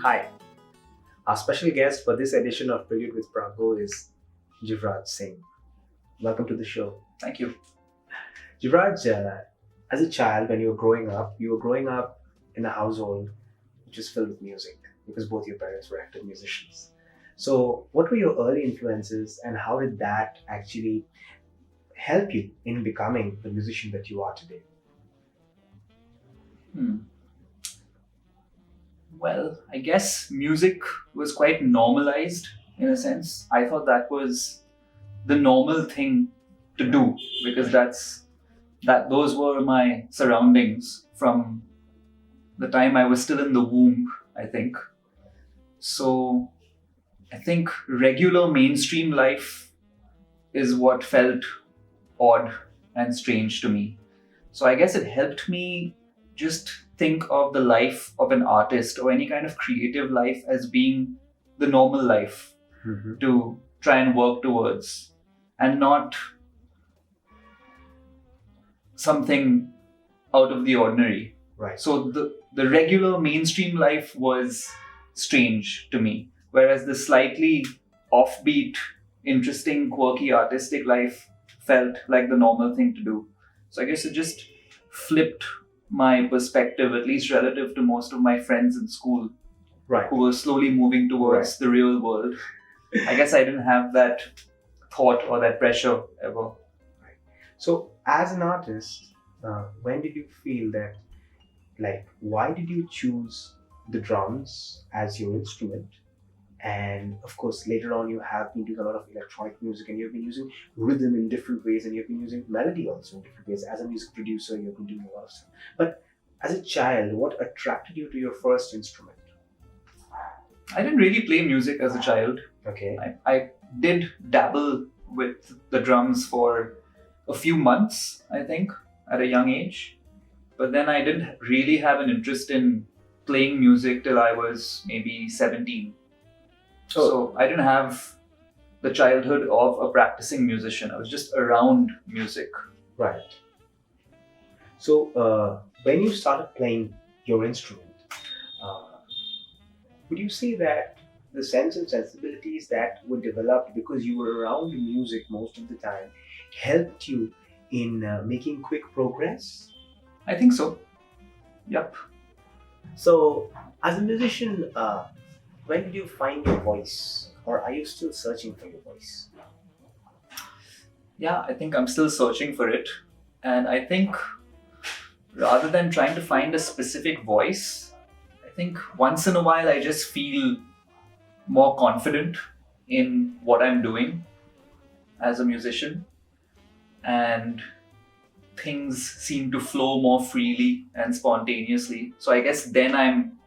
Hi, our special guest for this edition of Prelude with Prajna is Jivraj Singh. Welcome to the show. Thank you. Jivraj, as a child, when you were growing up in a household which was filled with music because both your parents were active musicians. So, what were your early influences and how did that actually help you in becoming the musician that you are today? Hmm. Well, I guess music was quite normalized in a sense. I thought that was the normal thing to do because those were my surroundings from the time I was still in the womb, I think. So I think regular mainstream life is what felt odd and strange to me. So I guess it helped me just think of the life of an artist or any kind of creative life as being the normal life Mhm. to try and work towards and not something out of the ordinary. Right. So the regular mainstream life was strange to me, whereas the slightly offbeat, interesting, quirky, artistic life felt like the normal thing to do. So I guess it just flipped my perspective, at least relative to most of my friends in school Right. who were slowly moving towards the real world. I guess I didn't have that thought or that pressure ever. So, as an artist, when did you feel that, like, why did you choose the drums as your instrument? And of course, later on, you have been doing a lot of electronic music and you've been using rhythm in different ways and you've been using melody also in different ways. As a music producer, you've been doing a lot of stuff. But as a child, what attracted you to your first instrument? I didn't really play music as a child. Okay. I did dabble with the drums for a few months, I think, at a young age. But then I didn't really have an interest in playing music till I was maybe 17. Oh. So I didn't have the childhood of a practicing musician. I was just around music. Right. So, when you started playing your instrument, uh, would you say that the sense and sensibilities that were developed because you were around music most of the time helped you in making quick progress? I think so. Yep. So, as a musician, when did you find your voice, or are you still searching for your voice? Yeah, I think I'm still searching for it. And I think rather than trying to find a specific voice, I think once in a while I just feel more confident in what I'm doing as a musician, and things seem to flow more freely and spontaneously. So I guess then I'm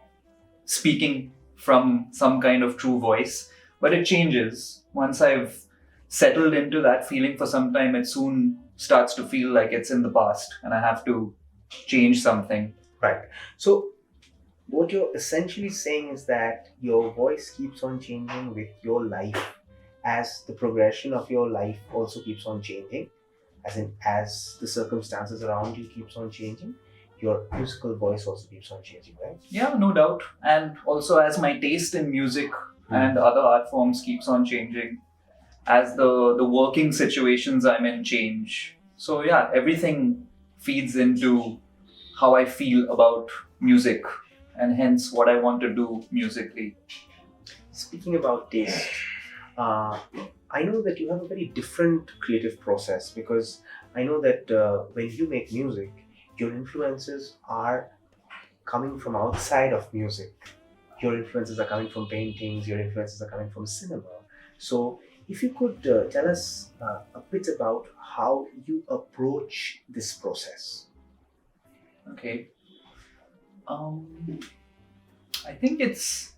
speaking from some kind of true voice, but it changes. Once I've settled into that feeling for some time, it soon starts to feel like it's in the past and I have to change something. Right. So, what you're essentially saying is that your voice keeps on changing with your life as the progression of your life also keeps on changing, as the circumstances around you keeps on changing, your musical voice also keeps on changing, right? Yeah, no doubt. And also as my taste in music and other art forms keeps on changing, as the working situations I'm in change. So yeah, everything feeds into how I feel about music and hence what I want to do musically. Speaking about taste, uh, I know that you have a very different creative process because I know that when you make music, your influences are coming from outside of music. Your influences are coming from paintings, your influences are coming from cinema. So, if you could tell us a bit about how you approach this process. Okay. Um, I think it's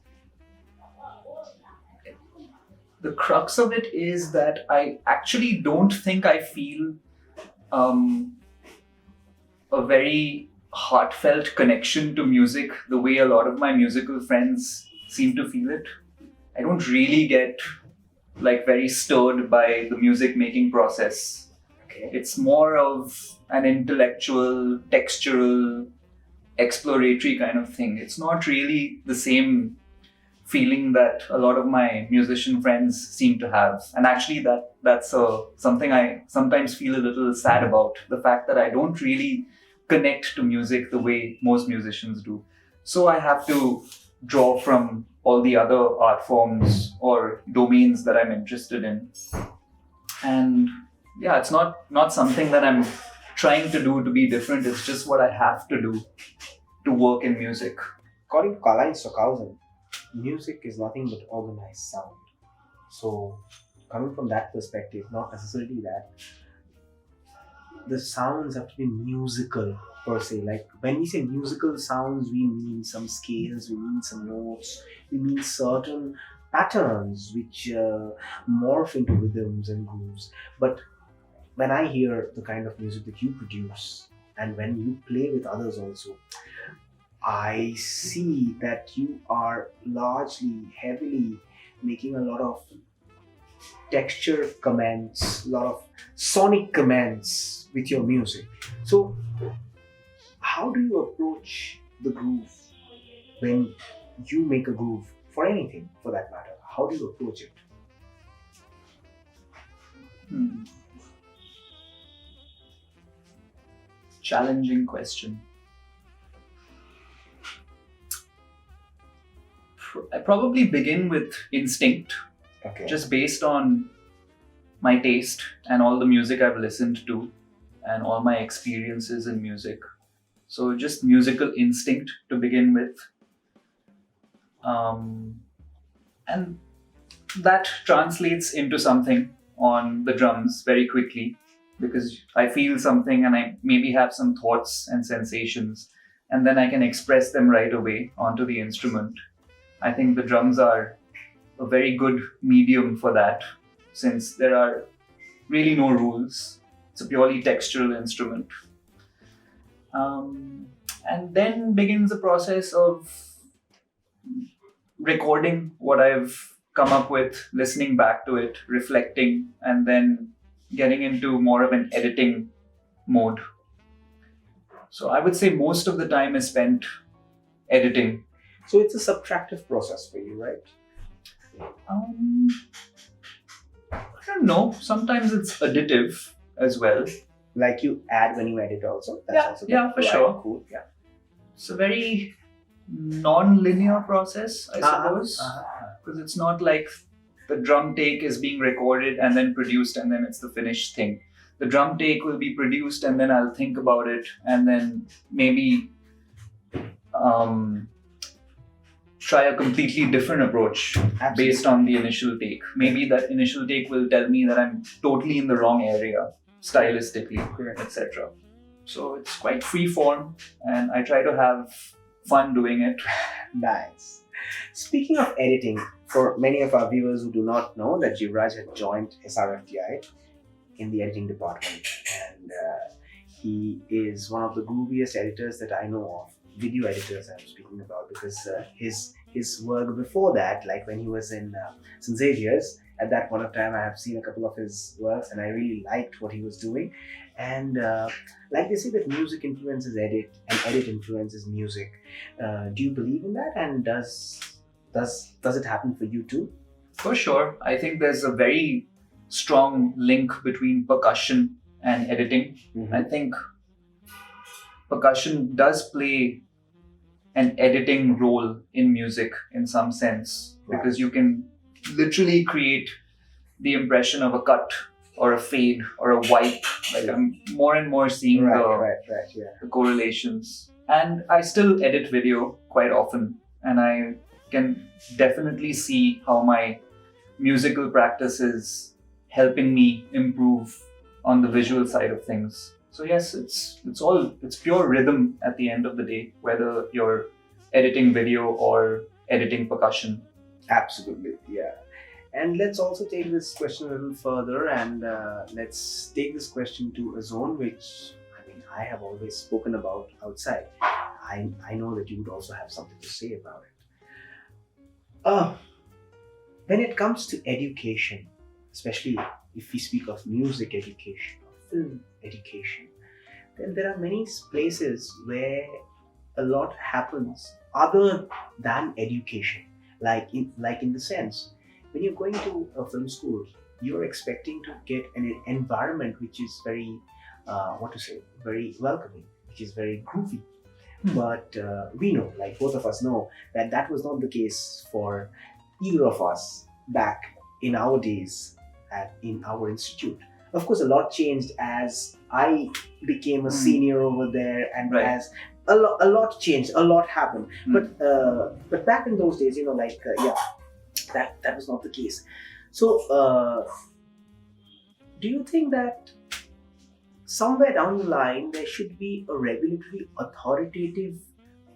the crux of it is that I actually don't think I feel um, a very heartfelt connection to music the way a lot of my musical friends seem to feel it. I don't really get like very stirred by the music making process. Okay. It's more of an intellectual, textural, exploratory kind of thing. It's not really the same feeling that a lot of my musician friends seem to have. And actually, that's something I sometimes feel a little sad about, the fact that I don't really connect to music the way most musicians do. So I have to draw from all the other art forms or domains that I'm interested in. And yeah, it's not something that I'm trying to do to be different. It's just what I have to do to work in music. According to Karl-Heinz Stockhausen, music is nothing but organized sound. So, coming from that perspective, not necessarily that the sounds have to be musical per se. Like when we say musical sounds, we mean some scales, we mean some notes, we mean certain patterns which morph into rhythms and grooves. But when I hear the kind of music that you produce and when you play with others also, I see that you are largely, heavily making a lot of texture comments, a lot of sonic comments with your music. So, how do you approach the groove when you make a groove for anything for that matter? How do you approach it? Challenging question. I probably begin with instinct, Okay. just based on my taste and all the music I've listened to and all my experiences in music. So just musical instinct to begin with. And that translates into something on the drums very quickly, because I feel something and I maybe have some thoughts and sensations, and then I can express them right away onto the instrument. I think the drums are a very good medium for that, since there are really no rules. It's a purely textural instrument. And then begins the process of recording what I've come up with, listening back to it, reflecting, and then getting into more of an editing mode. So I would say most of the time is spent editing. So it's a subtractive process for you, right? I don't know. Sometimes it's additive as well. Like you add when you edit also? Also Yeah, for right, sure. Cool, yeah. It's a very non-linear process, I suppose, because it's not like the drum take is being recorded and then produced and then it's the finished thing. The drum take will be produced and then I'll think about it and then maybe try a completely different approach based on the initial take. Maybe that initial take will tell me that I'm totally in the wrong area, stylistically, etc. So it's quite free form and I try to have fun doing it. Nice. Speaking of editing, for many of our viewers who do not know that Jivraj had joined SRFTI in the editing department, and he is one of the grooviest editors that I know of, video editors I'm speaking about, because his work before that, like when he was in St. Xavier's, at that point of time I have seen a couple of his works and I really liked what he was doing. And like they say that music influences edit and edit influences music. Do you believe in that, and does it happen for you too? For sure. I think there's a very strong link between percussion and editing. Mm-hmm. I think percussion does play an editing role in music in some sense, because you can literally create the impression of a cut or a fade or a wipe. Like I'm more and more seeing the correlations. And I still edit video quite often, and I can definitely see how my musical practice is helping me improve on the visual side of things. So yes, it's pure rhythm at the end of the day, whether you're editing video or editing percussion. Absolutely, yeah. And let's also take this question a little further, and let's take this question to a zone which I have always spoken about outside. I know that you would also have something to say about it. When it comes to education, especially if we speak of music education or film education, then there are many places where a lot happens other than education. like in the sense, when you're going to a film school, you're expecting to get an environment which is very, what to say, very welcoming, which is very groovy. But we know, like both of us know, that that was not the case for either of us back in our days in our institute. Of course, a lot changed as I became a senior over there, and Right. as a lot changed, a lot happened. But back in those days, that was not the case. So, do you think that somewhere down the line there should be a regulatory authoritative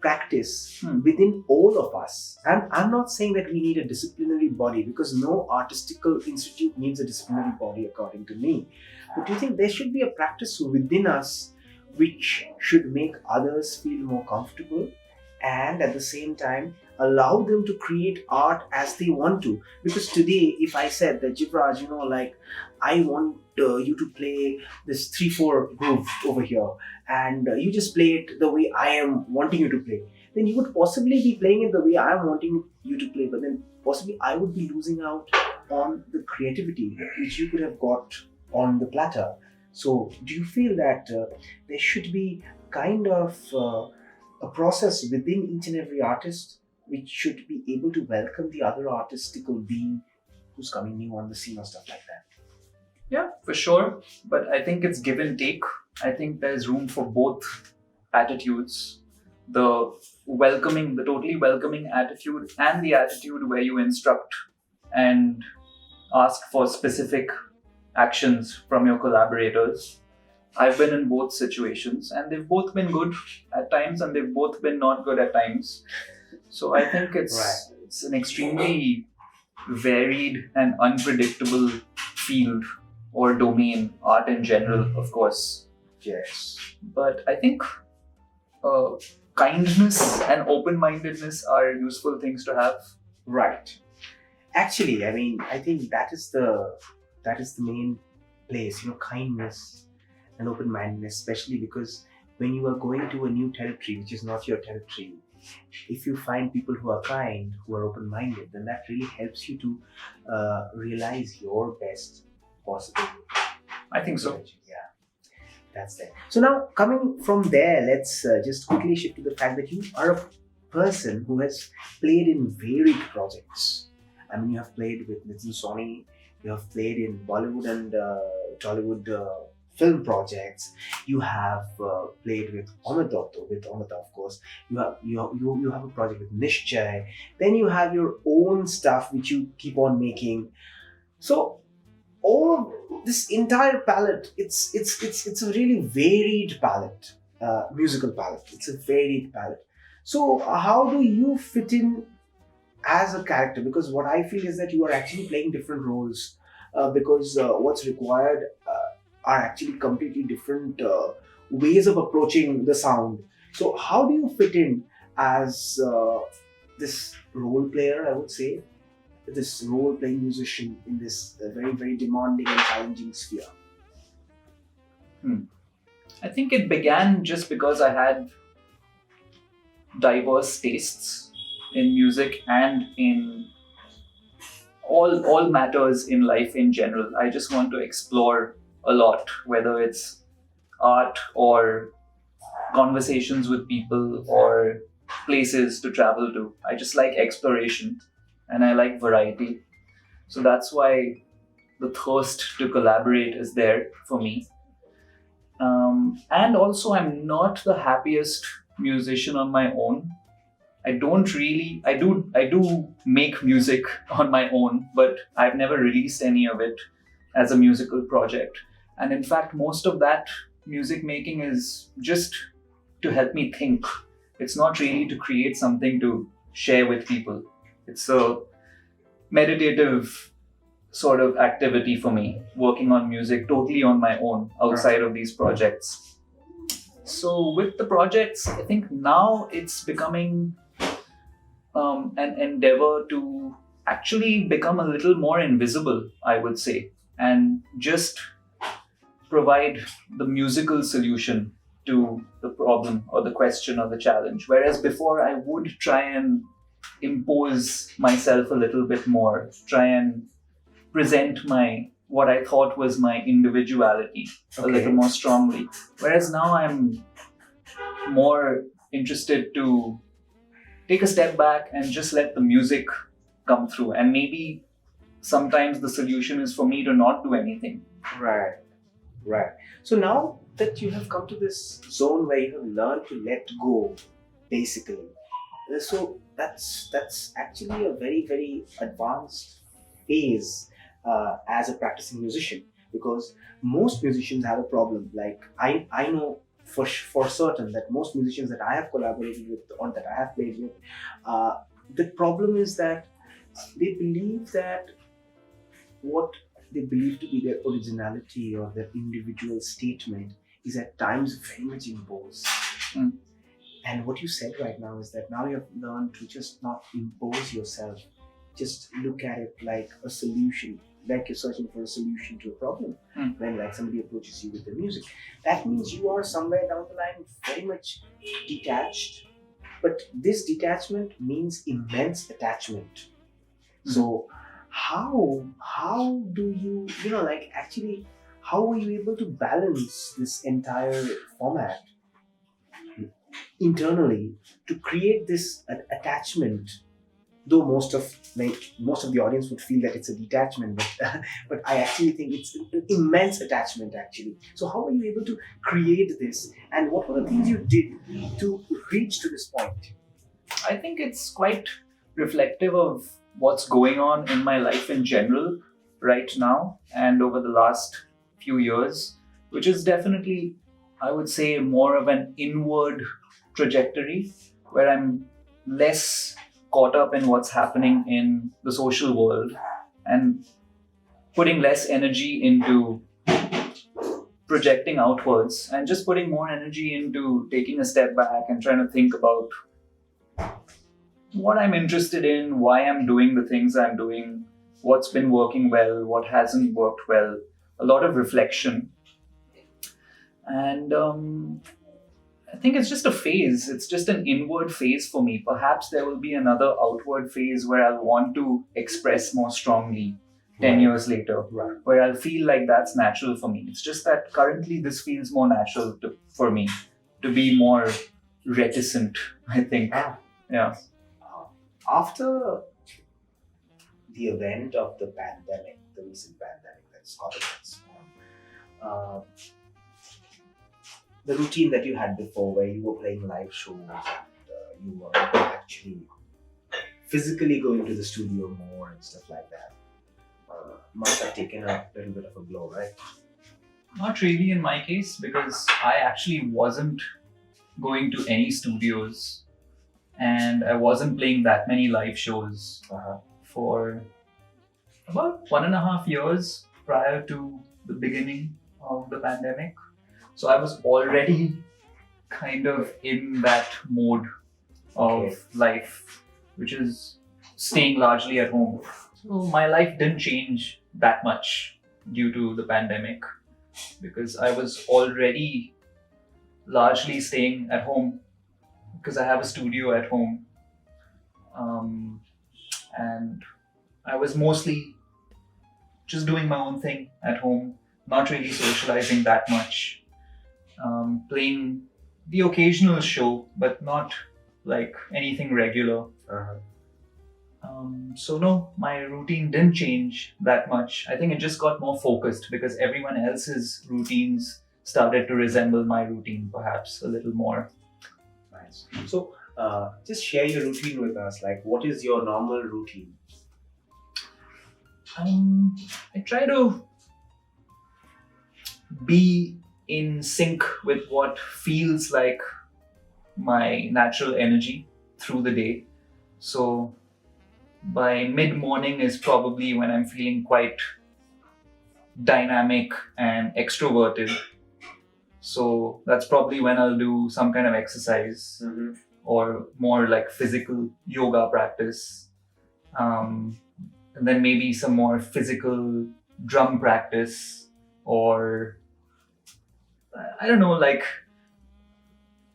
practice within all of us? I'm not saying that we need a disciplinary body, because no artistical institute needs a disciplinary body according to me. But do you think there should be a practice within us which should make others feel more comfortable, and at the same time allow them to create art as they want to? Because today, if I said that, Jivraj, like, I want you to play this 3/4 groove over here, and you just play it the way I am wanting you to play, then you would possibly be playing it the way I am wanting you to play, but then possibly I would be losing out on the creativity which you could have got on the platter. So, do you feel that there should be kind of a process within each and every artist which should be able to welcome the other artistical being who's coming new on the scene or stuff like that? Yeah, for sure. But I think it's give and take. I think there's room for both attitudes. The totally welcoming attitude, and the attitude where you instruct and ask for specific actions from your collaborators. I've been in both situations, and they've both been good at times, and they've both been not good at times. So I think it's an extremely varied and unpredictable field or domain, art in general, of course. Yes. But I think kindness and open-mindedness are useful things to have. Right. Actually, I mean, I think that is the main place, kindness and open-mindedness, especially because when you are going to a new territory which is not your territory, if you find people who are kind, who are open-minded, then that really helps you to realize your best possible. I think so. Yeah, that's there. So now, coming from there, let's just quickly shift to the fact that you are a person who has played in varied projects. I mean, you have played with Nitin Sawhney, you have played in Bollywood and Tollywood film projects. You have played with Amita, of course. You have a project with Nishchay. Then you have your own stuff which you keep on making. So all of this entire palette, it's a really varied palette, musical palette. It's a varied palette. So how do you fit in as a character? Because what I feel is that you are actually playing different roles, because what's required are actually completely different ways of approaching the sound. So how do you fit in as this role player, I would say, this role playing musician in this very, very demanding and challenging sphere? I think it began just because I had diverse tastes in music and in all matters in life in general. I just want to explore a lot, whether it's art or conversations with people or places to travel to. I just like exploration and I like variety. So that's why the thirst to collaborate is there for me. And also, I'm not the happiest musician on my own. I do make music on my own, but I've never released any of it as a musical project. And in fact, most of that music making is just to help me think. It's not really to create something to share with people. It's a meditative sort of activity for me, working on music totally on my own outside of these projects. So with the projects, I think now it's becoming an endeavor to actually become a little more invisible, I would say, and just provide the musical solution to the problem or the question or the challenge. Whereas before I would try and impose myself a little bit more, try and present my what I thought was my individuality a Okay. little more strongly. Whereas now I'm more interested to take a step back and just let the music come through. And maybe sometimes the solution is for me to not do anything. Right. Right. So now that you have come to this zone where you have learned to let go, basically, so that's actually a very very advanced phase as a practicing musician, because most musicians have a problem. Like I know for certain that most musicians that I have collaborated with or that I have played with, the problem is that they believe that what they believe to be their originality or their individual statement is at times very much imposed. Mm. And what you said right now is that now you have learned to just not impose yourself, just look at it like a solution, like you're searching for a solution to a problem. Mm. When like somebody approaches you with the music, that means you are somewhere down the line very much detached, but this detachment means immense attachment. Mm. So how do you know, like, actually, how were you able to balance this entire format internally to create this attachment? Though most of the audience would feel that it's a detachment, but but I actually think it's an immense attachment actually. So how were you able to create this, and what were the things you did to reach to this point? I think it's quite reflective of what's going on in my life in general right now and over the last few years, which is definitely, I would say, more of an inward trajectory where I'm less caught up in what's happening in the social world and putting less energy into projecting outwards and just putting more energy into taking a step back and trying to think about what I'm interested in, why I'm doing the things I'm doing, what's been working well, what hasn't worked well, a lot of reflection. And I think it's just a phase. It's just an inward phase for me. Perhaps there will be another outward phase where I'll want to express more strongly 10 Right. years later, Right. where I'll feel like that's natural for me. It's just that currently this feels more natural for me to be more reticent, I think. Ah. Yeah. After the event of the pandemic, the recent pandemic that's gotten us, the routine that you had before, where you were playing live shows and you were actually physically going to the studio more and stuff like that, must have taken a little bit of a blow, right? Not really in my case, because I actually wasn't going to any studios and I wasn't playing that many live shows for about 1.5 years prior to the beginning of the pandemic. So I was already kind of in that mode of Okay. life, which is staying largely at home. So my life didn't change that much due to the pandemic because I was already largely staying at home because I have a studio at home. And I was mostly just doing my own thing at home, not really socializing that much. Playing the occasional show, but not like anything regular. So no, my routine didn't change that much. I think it just got more focused because everyone else's routines started to resemble my routine perhaps a little more. Nice. So just share your routine with us. Like, what is your normal routine? I try to be in sync with what feels like my natural energy through the day. So by mid-morning is probably when I'm feeling quite dynamic and extroverted. So that's probably when I'll do some kind of exercise or more like physical yoga practice. And then maybe some more physical drum practice, or I don't know, like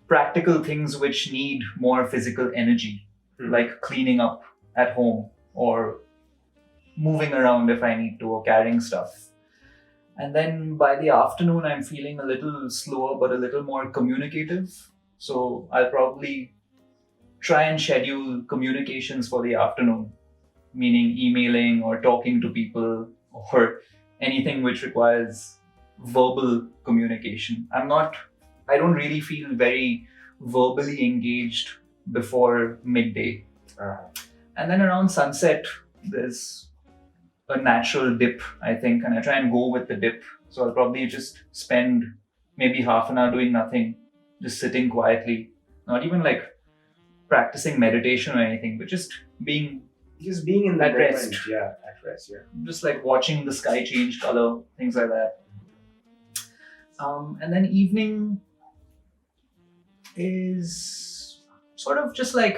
practical things which need more physical energy. like cleaning up at home or moving around if I need to, or carrying stuff. And then by the afternoon, I'm feeling a little slower but a little more communicative. So I'll probably try and schedule communications for the afternoon, meaning emailing or talking to people or anything which requires verbal communication. I don't really feel very verbally engaged before midday. And then around sunset, there's a natural dip, I think, and I try and go with the dip. So I'll probably just spend maybe half an hour doing nothing, just sitting quietly, not even like practicing meditation or anything, but just being in the at moment. rest. Yeah, at rest. Yeah. Just like watching the sky change color, things like that. And then evening is sort of just like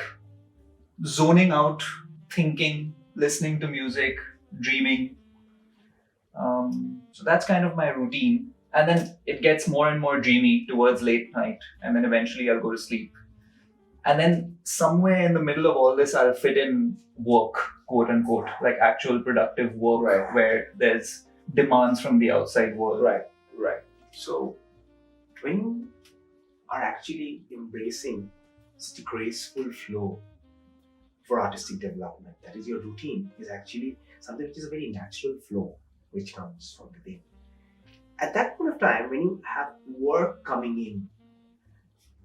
zoning out, thinking, listening to music, dreaming. So that's kind of my routine. And then it gets more and more dreamy towards late night. And then eventually I'll go to sleep. And then somewhere in the middle of all this, I'll fit in work, quote unquote, like actual productive work Right. where there's demands from the outside world. Right. So, when you are actually embracing such a graceful flow for artistic development, that is, your routine is actually something which is a very natural flow which comes from within. At that point of time, when you have work coming in,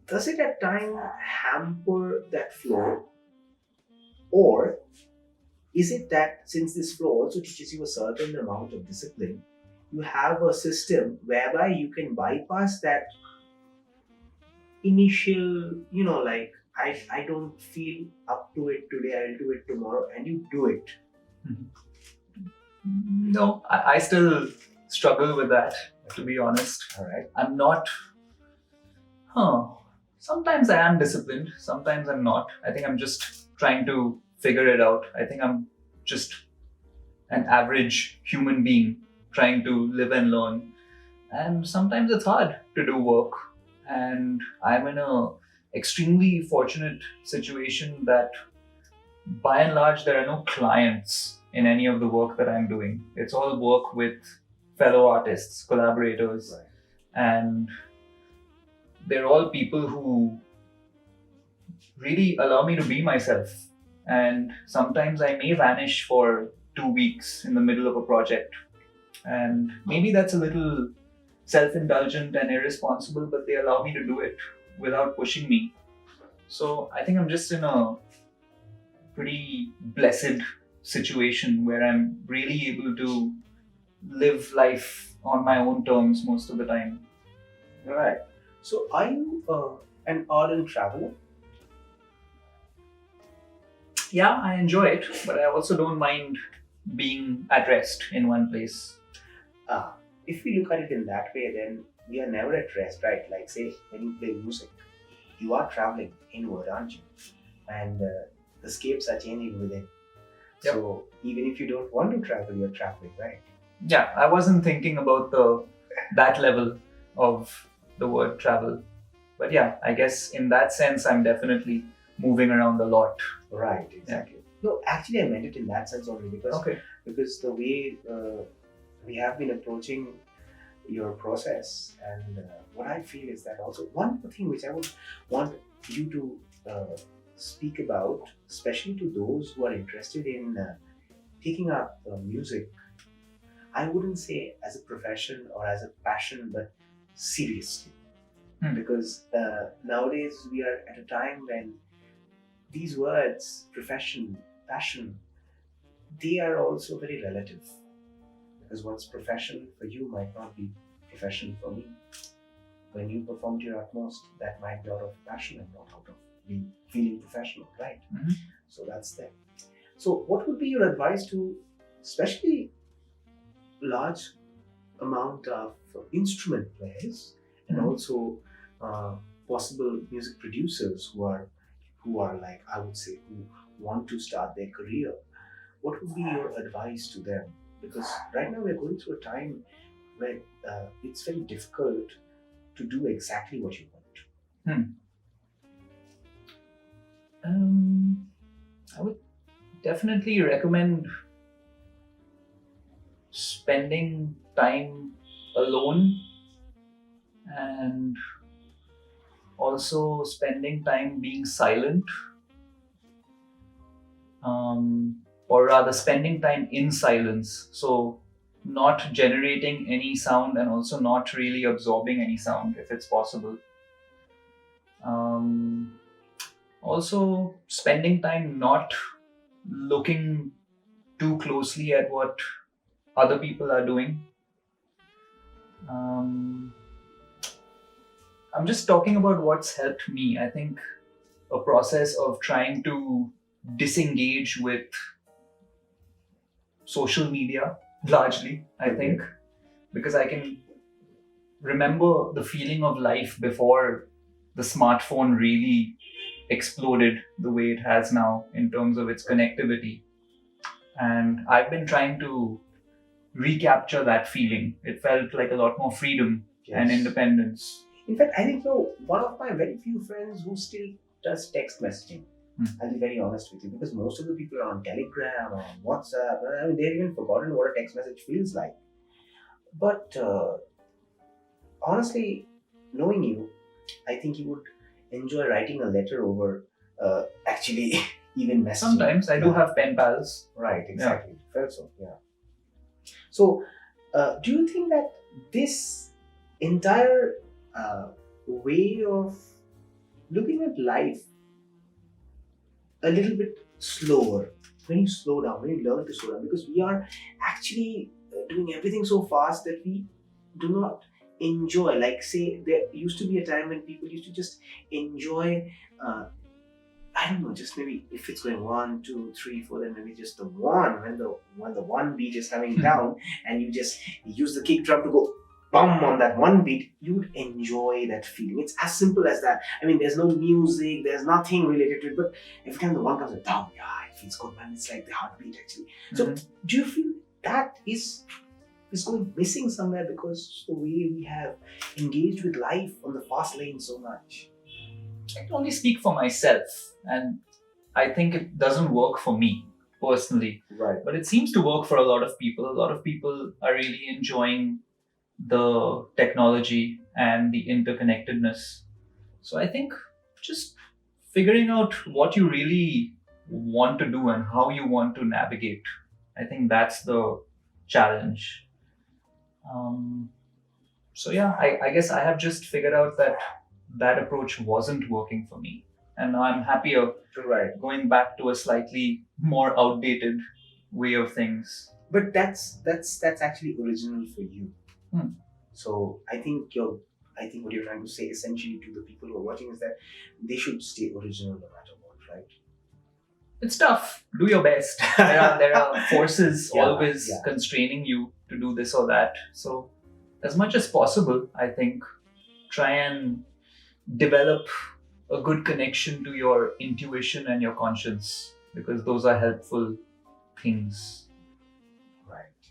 does it at times hamper that flow? Or is it that since this flow also teaches you a certain amount of discipline, you have a system whereby you can bypass that initial, like, I don't feel up to it today, I'll do it tomorrow, and you do it? No, I still struggle with that, to be honest. All right. I'm not, sometimes I am disciplined, sometimes I'm not. I think I'm just trying to figure it out. I think I'm just an average human being trying to live and learn. And sometimes it's hard to do work. And I'm in a extremely fortunate situation that by and large there are no clients in any of the work that I'm doing. It's all work with fellow artists, collaborators, Right. and they're all people who really allow me to be myself. And sometimes I may vanish for 2 weeks in the middle of a project. And maybe that's a little self-indulgent and irresponsible, but they allow me to do it without pushing me. So I think I'm just in a pretty blessed situation where I'm really able to live life on my own terms most of the time. All right. So, are you an ardent traveler? Yeah, I enjoy it, but I also don't mind being at rest in one place. If we look at it in that way, then we are never at rest, right? Like, say, when you play music, you are traveling inward, aren't you? And the scapes are changing within. Yep. So, even if you don't want to travel, you're traveling, right? Yeah, I wasn't thinking about that level of the word travel. But yeah, I guess in that sense, I'm definitely moving around a lot. Right, exactly. No, actually, I meant it in that sense only because the way we have been approaching your process, and what I feel is that also one thing which I would want you to speak about, especially to those who are interested in taking up music. I wouldn't say as a profession or as a passion, but seriously, because nowadays we are at a time when these words, profession, passion, they are also very relative. Because what's profession for you might not be profession for me. When you perform to your utmost, that might be out of passion and not out of being feeling professional, right? Mm-hmm. So that's there. So what would be your advice to especially large amount of instrument players and also possible music producers who are like, I would say, who want to start their career? What would be your advice to them? Because right now we're going through a time where it's very difficult to do exactly what you want. I would definitely recommend spending time alone, and also spending time being silent, or rather spending time in silence. So, not generating any sound and also not really absorbing any sound if it's possible. Um, Also, spending time not looking too closely at what other people are doing. Um, I'm just talking about what's helped me. I think a process of trying to disengage with social media largely, I think, because I can remember the feeling of life before the smartphone really exploded the way it has now in terms of its connectivity. And I've been trying to recapture that feeling. It felt like a lot more freedom and Yes. independence. In fact, I think one of my very few friends who still does text messaging. I'll be very honest with you, because most of the people are on Telegram or on WhatsApp. I mean, they've even forgotten what a text message feels like. But honestly, knowing you, I think you would enjoy writing a letter over actually even messaging. Sometimes I do Yeah. have pen pals. Right, exactly. Felt so, yeah. So, do you think that this entire way of looking at life a little bit slower, when you slow down, when you learn to slow down, because we are actually doing everything so fast that we do not enjoy. Like, say, there used to be a time when people used to just enjoy. I don't know, just maybe if it's going 1, 2, 3, 4, then maybe just the one, when the one beat is coming down, and you just use the kick drum to go bum on that one beat, you would enjoy that feeling. It's as simple as that. I mean, there's no music, there's nothing related to it, but every time the one comes down, yeah, it feels good, man. It's like the heartbeat actually. So, do you feel that is going missing somewhere because the way we have engaged with life on the fast lane so much? I can only speak for myself, and I think it doesn't work for me personally. Right. But it seems to work for a lot of people. A lot of people are really enjoying the technology and the interconnectedness. So I think just figuring out what you really want to do and how you want to navigate, I think that's the challenge. Um, so yeah, I guess I have just figured out that that approach wasn't working for me. And now I'm happier Right. going back to a slightly more outdated way of things. But that's actually original for you. Hmm. So I think what you're trying to say essentially to the people who are watching is that they should stay original no matter what, right? It's tough. Do your best. There are forces Yeah, always yeah. constraining you to do this or that. So as much as possible, I think try and develop a good connection to your intuition and your conscience, because those are helpful things. Right.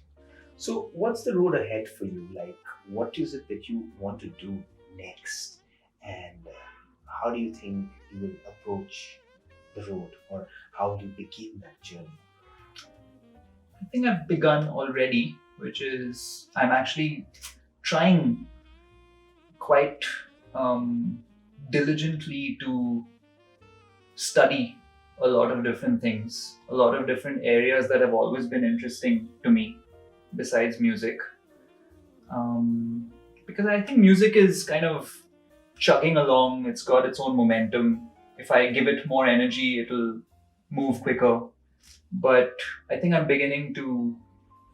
So what's the road ahead for you? Like, what is it that you want to do next, and how do you think you will approach the road, or how do you begin that journey? I think I've begun already, which is I'm actually trying quite diligently to study a lot of different things, a lot of different areas that have always been interesting to me besides music. Because I think music is kind of chugging along, it's got its own momentum. If I give it more energy, it'll move quicker. But I think I'm beginning to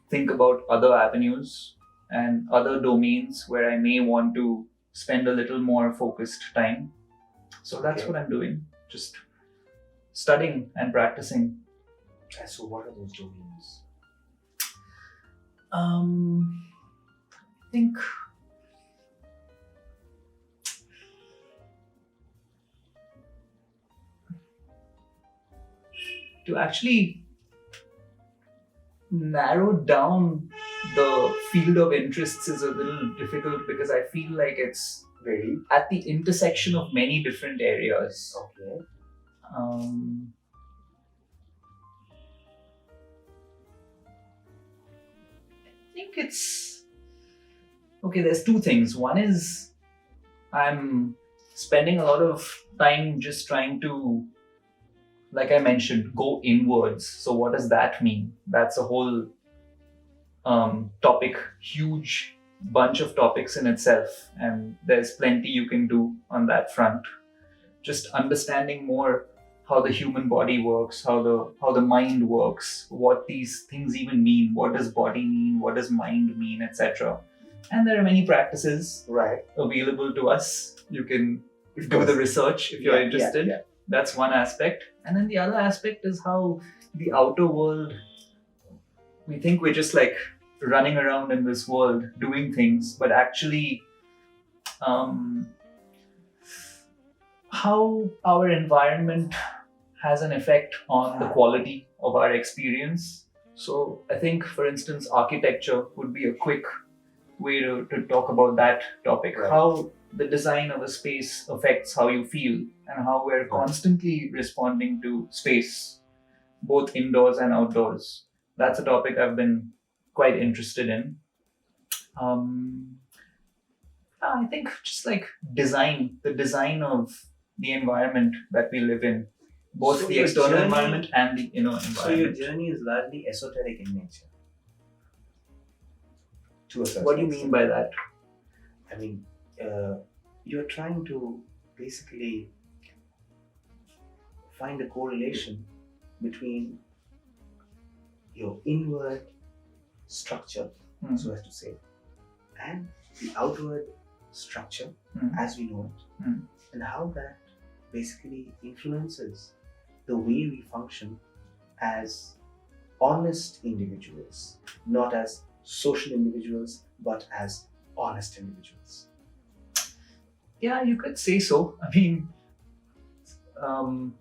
think about other avenues and other domains where I may want to spend a little more focused time. So that's Okay. what I'm doing. Just studying and practicing. And so what are those domains? I think to actually narrow down the field of interests is a little difficult, because I feel like it's Really? at the intersection of many different areas. Okay. Um, think it's okay. There's two things. One is I'm spending a lot of time just trying to, like I mentioned, go inwards. So what does that mean? That's a whole topic, huge bunch of topics in itself, and there's plenty you can do on that front. Just understanding more how the human body works, how the mind works, what these things even mean, what does body mean, what does mind mean, etc. And there are many practices Right. available to us. You can Of do the course. research if you're interested. Yeah. That's one aspect. And then the other aspect is how the outer world, we think we're just like running around in this world doing things, but actually, how our environment has an effect on the quality of our experience. So, I think, for instance, architecture would be a quick way to talk about that topic. Right. How the design of a space affects how you feel, and how we're constantly responding to space, both indoors and outdoors. That's a topic I've been quite interested in. I think just like the design of the environment that we live in, both So the your external journey- environment and the inner So your environment. journey is largely esoteric in nature. To a certain What do you extent. mean by that? I mean, you're trying to basically find a correlation between your inward structure, Hmm. so as to say, and the outward structure Hmm. as we know it, Hmm. and how that basically influences the way we function as honest individuals, not as social individuals, but as honest individuals. Yeah, you could say so. I mean, um,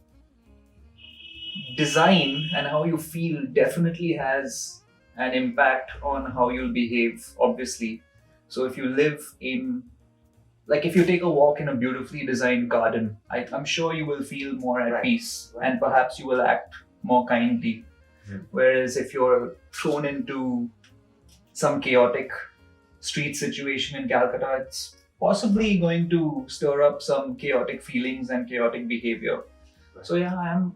design and how you feel definitely has an impact on how you'll behave, obviously. So if you live in, like if you take a walk in a beautifully designed garden, I'm sure you will feel more at Right. peace, Right. and perhaps you will act more kindly. Whereas if you're thrown into some chaotic street situation in Calcutta, it's possibly going to stir up some chaotic feelings and chaotic behavior. So yeah, I'm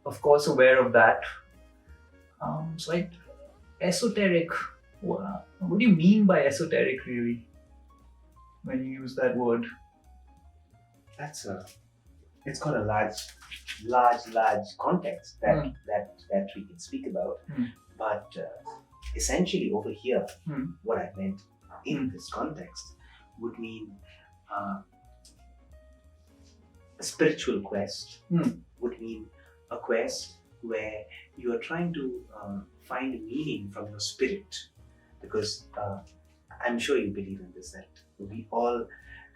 of course aware of that. Esoteric. What do you mean by esoteric, really, when you use that word? It's got a large context that Hmm. that we can speak about. Hmm. But essentially, over here, Hmm. what I meant in Hmm. this context would mean a spiritual quest. Hmm. Would mean a quest where you are trying to find meaning from your spirit, because I'm sure you believe in this, that we all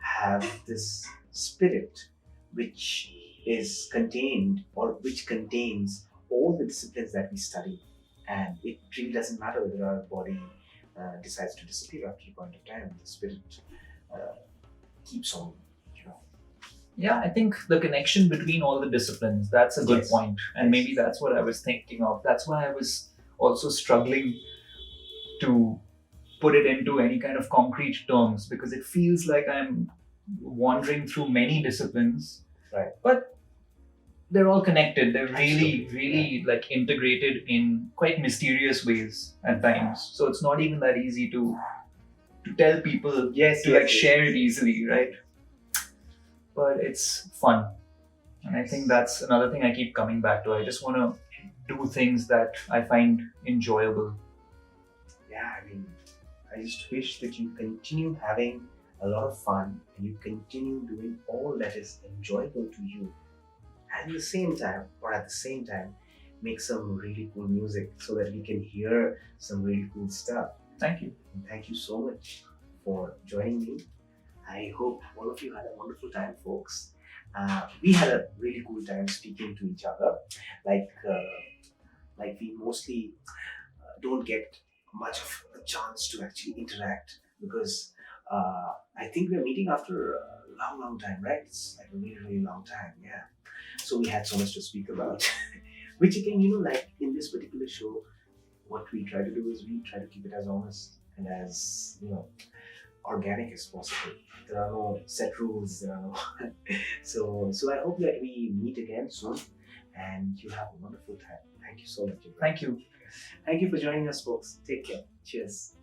have this spirit which is contained, or which contains all the disciplines that we study, and it really doesn't matter whether our body decides to disappear after a point of time. The spirit keeps on, Yeah, I think the connection between all the disciplines, that's a good Yes. point. And Yes. maybe that's what I was thinking of. That's why I was also struggling to put it into any kind of concrete terms, because it feels like I'm wandering through many disciplines. Right. But they're all connected. They're really, Absolutely, really like integrated in quite mysterious ways at times. So it's not even that easy to tell people, Yes, to yes, like yes. share it easily, right? But it's fun. And I think that's another thing I keep coming back to. I just want to do things that I find enjoyable. Yeah, I mean, I just wish that you continue having a lot of fun and you continue doing all that is enjoyable to you. And at the same time, make some really cool music so that we can hear some really cool stuff. Thank you. And thank you so much for joining me. I hope all of you had a wonderful time, folks. We had a really cool time speaking to each other. Like we mostly don't get much of a chance to actually interact, because I think we're meeting after a long time, right? It's like a really long time, yeah. So we had so much to speak about, which again, like in this particular show, what we try to do is we try to keep it as honest and as organic as possible. There are no set rules. There are no so I hope that we meet again soon, and you have a wonderful time. Thank you so much. Thank you. Thank you for joining us, folks. Take care. Cheers.